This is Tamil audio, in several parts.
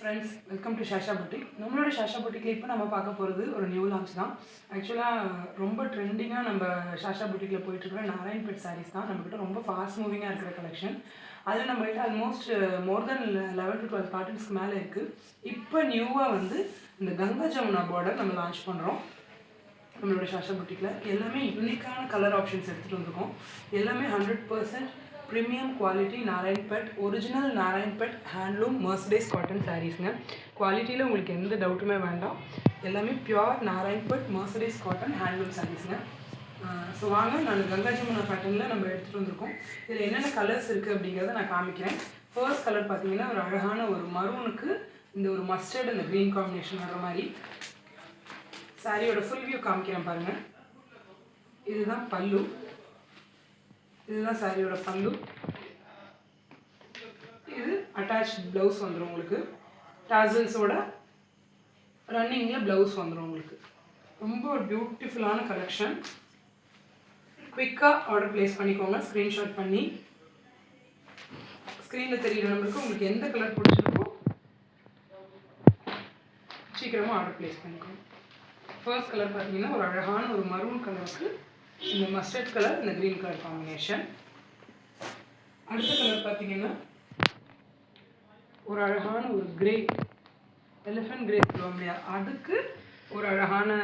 Friends, welcome to Shasha boutique. நம்மளோட ஷாஷா புட்டிக்கில் இப்போ நம்ம பார்க்க போகிறது ஒரு நியூ லான்ச் தான். ஆக்சுவலாக ரொம்ப ட்ரெண்டிங்காக நம்ம ஷாஷா புட்டிக்கில் போயிட்டுருக்கிற நாராயண்பேட் சாரீஸ் தான் நம்மக்கிட்ட ரொம்ப ஃபாஸ்ட் மூவிங்காக இருக்கிற கலெக்ஷன். அதில் நம்மகிட்ட ஆல்மோஸ்ட் மோர் தென் 11 to 12 கார்ட்டன்ஸ்க்கு மேலே இருக்குது. இப்போ நியூவாக வந்து இந்த கங்கா ஜமுனா பார்டர் நம்ம லான்ச் பண்ணுறோம். நம்மளோட ஷாஷா புட்டிக்கில் எல்லாமே யூனிக்கான கலர் ஆப்ஷன்ஸ் எடுத்துகிட்டு வந்திருக்கோம். எல்லாமே 100% premium quality Narayanpet, original Narayanpet handloom mercerised cotton சாரீஸ்ங்க. குவாலிட்டியில் உங்களுக்கு எந்த டவுட்டுமே வேண்டாம். எல்லாமே pure Narayanpet mercerised cotton handloom சாரீஸ்ங்க. ஸோ வாங்க, நான் கங்கா ஜமுனா பேட்டர்னில் நம்ம எடுத்துகிட்டு வந்திருக்கோம். இதில் என்னென்ன கலர்ஸ் இருக்குது அப்படிங்கிறத நான் காமிக்கிறேன். ஃபர்ஸ்ட் கலர் பார்த்தீங்கன்னா ஒரு அழகான ஒரு மரூனுக்கு இந்த ஒரு மஸ்டர்ட் இந்த க்ரீன் காம்பினேஷன் வர மாதிரி. சாரியோட ஃபுல் வியூ காமிக்கிறேன் பாருங்கள். இதுதான் பல்லு, இதுதான் சாரியோட பல்லு. இது அட்டாச் ப்ளவுஸ் வந்துடும் உங்களுக்கு. டாசல்ஸோட ரன்னிங்கில் ப்ளவுஸ் வந்துடும் உங்களுக்கு. ரொம்ப ஒரு பியூட்டிஃபுல்லான கலெக்ஷன். குயிக்காக ஆர்டர் ப்ளேஸ் பண்ணிக்கோங்க. ஸ்க்ரீன்ஷாட் பண்ணி ஸ்க்ரீனில் தெரிகிற நம்பருக்கு உங்களுக்கு எந்த கலர் பிடிச்சிருக்கோ சீக்கிரமாக ஆர்டர் ப்ளேஸ் பண்ணிக்கோங்க. ஃபர்ஸ்ட் கலர் பார்த்தீங்கன்னா ஒரு அழகான ஒரு மரூன் கலருக்கு இந்த மஸ்டர்ட் கலர், இந்த க்ரீன் கலர் காம்பினேஷன். அடுத்த கலர் பார்த்தீங்கன்னா ஒரு அழகான ஒரு கிரே, எலிஃபென்ட் கிரே சொல்லுவோம் இல்லையா, அதுக்கு ஒரு அழகான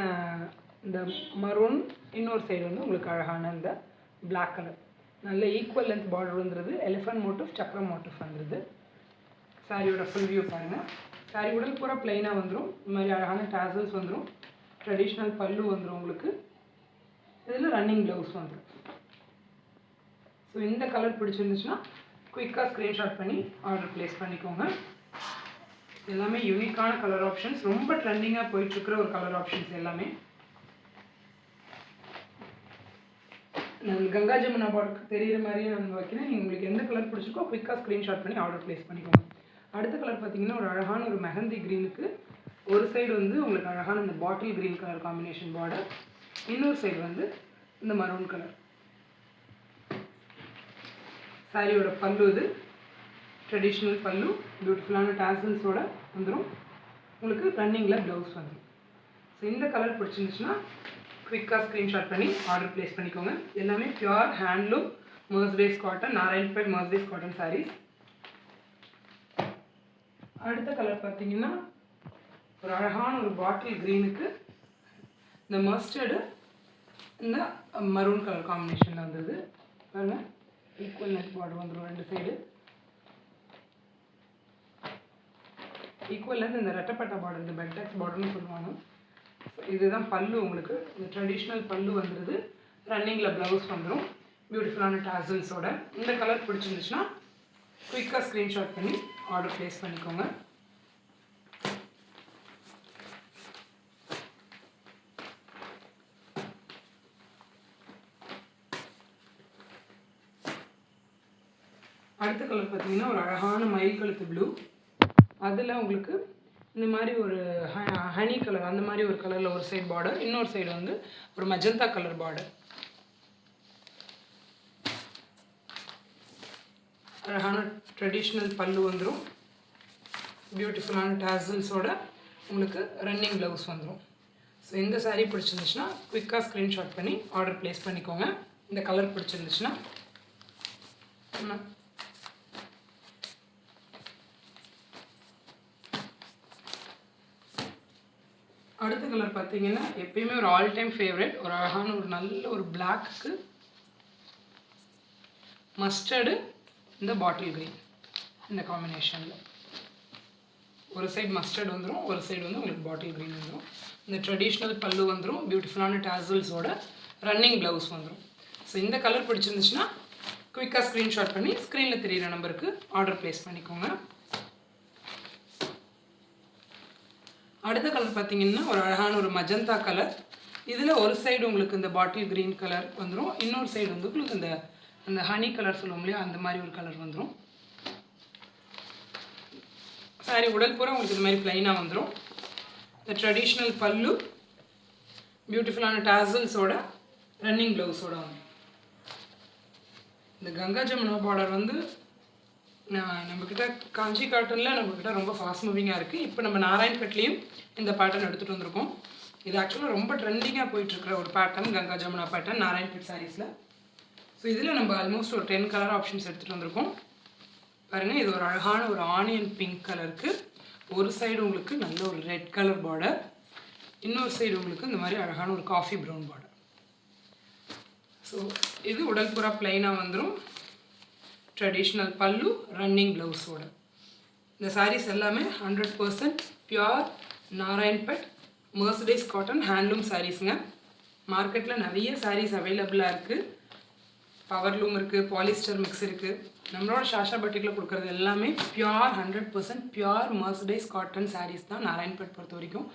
இந்த மரூன். இன்னொரு சைடு வந்து உங்களுக்கு அழகான இந்த பிளாக் கலர். நல்ல ஈக்குவல் லென்த் பார்டர் வந்துடுது. எலிஃபென்ட் மோட்டிவ், சக்கரம் மோட்டிவ் வந்துடுது. சாரியோட ஃபுல் வியூ பாருங்கள். சாரி உடல் பூரா ப்ளைனாக வந்துடும். இந்த மாதிரி அழகான டாசல்ஸ் வந்துடும். ட்ரெடிஷ்னல் பல்லு வந்துடும் உங்களுக்கு. இதில் ரன்னிங் ப்ளவுஸ் வந்துடும். ஸோ இந்த கலர் பிடிச்சிருந்துச்சுன்னா குயிக்காக ஸ்க்ரீன்ஷாட் பண்ணி ஆர்டர் ப்ளேஸ் பண்ணிக்கோங்க. எல்லாமே யூனிக்கான கலர் ஆப்ஷன்ஸ், ரொம்ப ட்ரெண்டிங்காக போயிட்டுருக்கிற ஒரு கலர் ஆப்ஷன்ஸ் எல்லாமே. நான் கங்கா ஜமுனா பார்டருக்கு தெரிகிற மாதிரியே நான் வைக்கிறேன். உங்களுக்கு எந்த கலர் பிடிச்சிருக்கோ குயிக்காக ஸ்க்ரீன்ஷாட் பண்ணி ஆர்டர் ப்ளேஸ் பண்ணிக்கோங்க. அடுத்த கலர் பார்த்தீங்கன்னா ஒரு அழகான ஒரு மெஹந்தி க்ரீனுக்கு ஒரு சைடு வந்து உங்களுக்கு அழகான இந்த bottle green colour combination border, இன்னொரு சைடு வந்து இந்த மரூன் கலர். சாரியோட பல்லு இது ட்ரெடிஷ்னல் பல்லு, பியூட்டிஃபுல்லான டாசல்ஸோட வந்துடும் உங்களுக்கு. ரன்னிங்கில் ப்ளவுஸ் வந்துடும். ஸோ இந்த கலர் பிடிச்சிருந்துச்சுன்னா குயிக்காக ஸ்க்ரீன்ஷாட் பண்ணி ஆர்டர் ப்ளேஸ் பண்ணிக்கோங்க. எல்லாமே pure handloom mercerised cotton, Narayanpet mercerised cotton sarees. அடுத்த கலர் பார்த்தீங்கன்னா ஒரு அழகான ஒரு பாட்டில் க்ரீனுக்கு இந்த மஸ்டர்டு, இந்த மரூன் கலர் காம்பினேஷனில் வந்தது பாருங்கள். ஈக்குவல் நெக் பார்டர் வந்துடும் ரெண்டு சைடு. ஈக்குவல் லென்த் இந்த ரெட்டப்பட்ட பார்டர், இந்த பெல்டெக்ஸ் பார்டர்னு சொல்லுவாங்க. இதுதான் பல்லு உங்களுக்கு. இந்த ட்ரெடிஷ்னல் பல்லு வந்துடுது. ரன்னிங்கில் ப்ளவுஸ் வந்துடும் பியூட்டிஃபுல்லான டாசல்ஸோட. இந்த கலர் பிடிச்சிருந்துச்சுன்னா குயிக்காக ஸ்க்ரீன்ஷாட் பண்ணி ஆர்டர் ப்ளேஸ் பண்ணிக்கோங்க. அடுத்த கலர் பார்த்தீங்கன்னா ஒரு அழகான மயில் கழுத்து ப்ளூ. அதில் உங்களுக்கு இந்த மாதிரி ஒரு ஹனி கலர், அந்த மாதிரி ஒரு கலரில் ஒரு சைடு பார்டர், இன்னொரு சைடு வந்து ஒரு மஜந்தா கலர் பார்டர். அழகான ட்ரெடிஷ்னல் பல்லு வந்துடும். பியூட்டிஃபுல்லான டாசல்ஸோட உங்களுக்கு ரன்னிங் ப்ளவுஸ் வந்துடும். ஸோ இந்த சாரீ பிடிச்சிருந்துச்சுன்னா குயிக்காக ஸ்க்ரீன்ஷாட் பண்ணி ஆர்டர் ப்ளேஸ் பண்ணிக்கோங்க. இந்த கலர் பிடிச்சிருந்துச்சுன்னா. அடுத்த கலர் பார்த்தீங்கன்னா எப்பயுமே ஒரு ஆல் டைம் ஃபேவரட், ஒரு அழகான ஒரு நல்ல ஒரு பிளாக்கு மஸ்டர்டு, இந்த பாட்டில் க்ரீன், இந்த காம்பினேஷனில் ஒரு சைடு மஸ்டர்ட் வந்துடும், ஒரு சைடு வந்து உங்களுக்கு பாட்டில் க்ரீன் வந்துடும். இந்த ட்ரெடிஷ்னல் பல்லு வந்துடும், பியூட்டிஃபுல்லான டாசல்ஸோட ரன்னிங் ப்ளவுஸ் வந்துடும். ஸோ இந்த கலர் பிடிச்சிருந்துச்சுன்னா குயிக்காக ஸ்க்ரீன்ஷாட் பண்ணி ஸ்க்ரீனில் தெரிகிற நம்பருக்கு ஆர்டர் ப்ளேஸ் பண்ணிக்கோங்க. அடுத்த கலர் பார்த்தீங்கன்னா ஒரு அழகான ஒரு மஜந்தா கலர். இதில் ஒரு சைடு உங்களுக்கு இந்த பாட்டில் க்ரீன் கலர் வந்துடும், இன்னொரு சைடு வந்து உங்களுக்கு இந்த ஹனி கலர் சொல்லுவோம் இல்லையா, அந்த மாதிரி ஒரு கலர் வந்துடும். சாரி உடல் பூரா உங்களுக்கு இந்த மாதிரி ப்ளைனாக வந்துடும். இந்த ட்ரெடிஷ்னல் பல்லு, பியூட்டிஃபுல்லான டாசல்ஸோட ரன்னிங் ப்ளவுஸோட வந்துடும். இந்த கங்கா ஜமுனா பார்டர் வந்து நம்மக்கிட்ட காஞ்சி காட்டனில் நம்மக்கிட்ட ரொம்ப ஃபாஸ்ட் மூவிங்காக இருக்குது. இப்போ நம்ம நாராயண்பேட்லேயும் இந்த பேட்டர்ன் எடுத்துகிட்டு வந்திருக்கோம். இது ஆக்சுவலாக ரொம்ப ட்ரெண்டிங்காக போயிட்டுருக்கிற ஒரு பேட்டர்ன், கங்கா ஜமுனா பேட்டர்ன் நாராயண்பேட் சாரீஸில். ஸோ இதில் நம்ம ஆல்மோஸ்ட் ஒரு 10 கலர் ஆப்ஷன்ஸ் எடுத்துகிட்டு வந்திருக்கோம். பாருங்கள், இது ஒரு அழகான ஒரு ஆனியன் பிங்க் கலருக்கு, ஒரு சைடு உங்களுக்கு நல்ல ஒரு ரெட் கலர் பார்டர், இன்னொரு சைடு உங்களுக்கு இந்த மாதிரி அழகான ஒரு காஃபி ப்ரௌன் பார்டர். ஸோ இது உடல் பூரா பிளைனாக வந்துடும். ட்ரெடிஷ்னல் பல்லு, ரன்னிங் ப்ளவுஸோட. இந்த சாரீஸ் எல்லாமே 100% pure Narayanpet mercerised cotton handloom சாரீஸுங்க. மார்க்கெட்டில் நிறைய சாரீஸ் அவைலபிளாக இருக்குது. பவர்லூம் இருக்குது, பாலிஸ்டர் மிக்ஸ் இருக்குது. நம்மளோட சாஷா பட்டிக்கில் கொடுக்குறது எல்லாமே pure 100% pure mercerised cotton saris தான் நாராயண்பேட் பொறுத்த வரைக்கும்.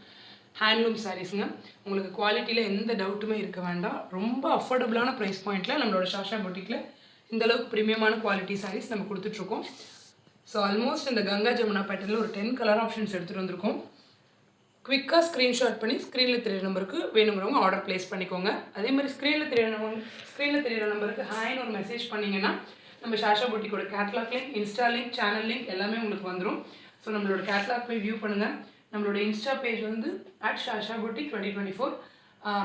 ஹேண்ட்லூம் சாரீஸுங்க. உங்களுக்கு குவாலிட்டியில் எந்த டவுட்டுமே இருக்க வேண்டாம். ரொம்ப அஃபோர்டபுளான ப்ரைஸ் பாயிண்ட்டில் நம்மளோட சாஷா பொட்டிக்கில் இந்தளவுக்கு ப்ரீமியமான குவாலிட்டி சாரீஸ் நம்ம கொடுத்துட்ருக்கோம். ஸோ ஆல்மோஸ்ட் இந்த கங்கா ஜமுனா பேட்டர்னில் ஒரு 10 கலர் ஆப்ஷன்ஸ் எடுத்துகிட்டு வந்திருக்கோம். குவிக்காக ஸ்க்ரீன்ஷாட் பண்ணி ஸ்க்ரீனில் தெரியிற நம்பருக்கு வேணுங்கிறவங்க ஆர்டர் ப்ளேஸ் பண்ணிக்கோங்க. அதே மாதிரி ஸ்க்ரீனில் தெரியிற நம்பருக்கு ஹாய்னு ஒரு மெசேஜ் பண்ணிங்கன்னா நம்ம சாஷா பொட்டிக்கோட catalogue link, insta link, channel link எல்லாமே உங்களுக்கு வந்துடும். ஸோ நம்மளோட கேட்லாக் போய் வியூ பண்ணுங்கள். நம்மளோட இன்ஸ்டா பேஜ் வந்து @shashaboutique2024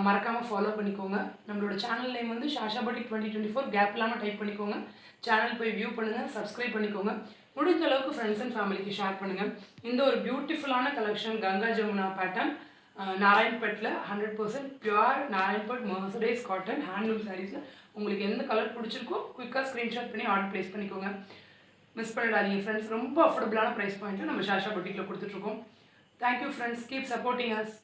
மறக்காமல் ஃபாலோ பண்ணிக்கோங்க. நம்மளோட சேனல் நேம் வந்து சாஷா பொட்டிக் 2024 கேப் இல்லாமல் டைப் பண்ணிக்கோங்க. சேனல் போய் வியூ பண்ணுங்கள், சப்ஸ்கிரைப் பண்ணிக்கோங்க. முடிஞ்ச அளவுக்கு ஃப்ரெண்ட்ஸ் அண்ட் ஃபேமிலிக்கு ஷேர் பண்ணுங்கள். இந்த ஒரு பியூட்டிஃபுல்லான கலெக்ஷன் கங்கா ஜமுனா பேட்டர்ன் நாராயண்பேட்டில் 100% pure Narayanpet mercerised cotton handloom சாரீஸில் உங்களுக்கு எந்த கலர் பிடிச்சிருக்கோ குயிக்காக ஸ்க்ரீன்ஷாட் பண்ணி ஆர்டர் ப்ளேஸ் பண்ணிக்கோங்க. மிஸ் பண்ணிடாதீங்க ஃப்ரெண்ட்ஸ். ரொம்ப அஃபோர்டபுளான ப்ரைஸ் பாயிண்ட்டில் நம்ம சாஷா பொட்டிக்கில் கொடுத்துட்ருக்கோம். Thank you friends. Keep supporting as.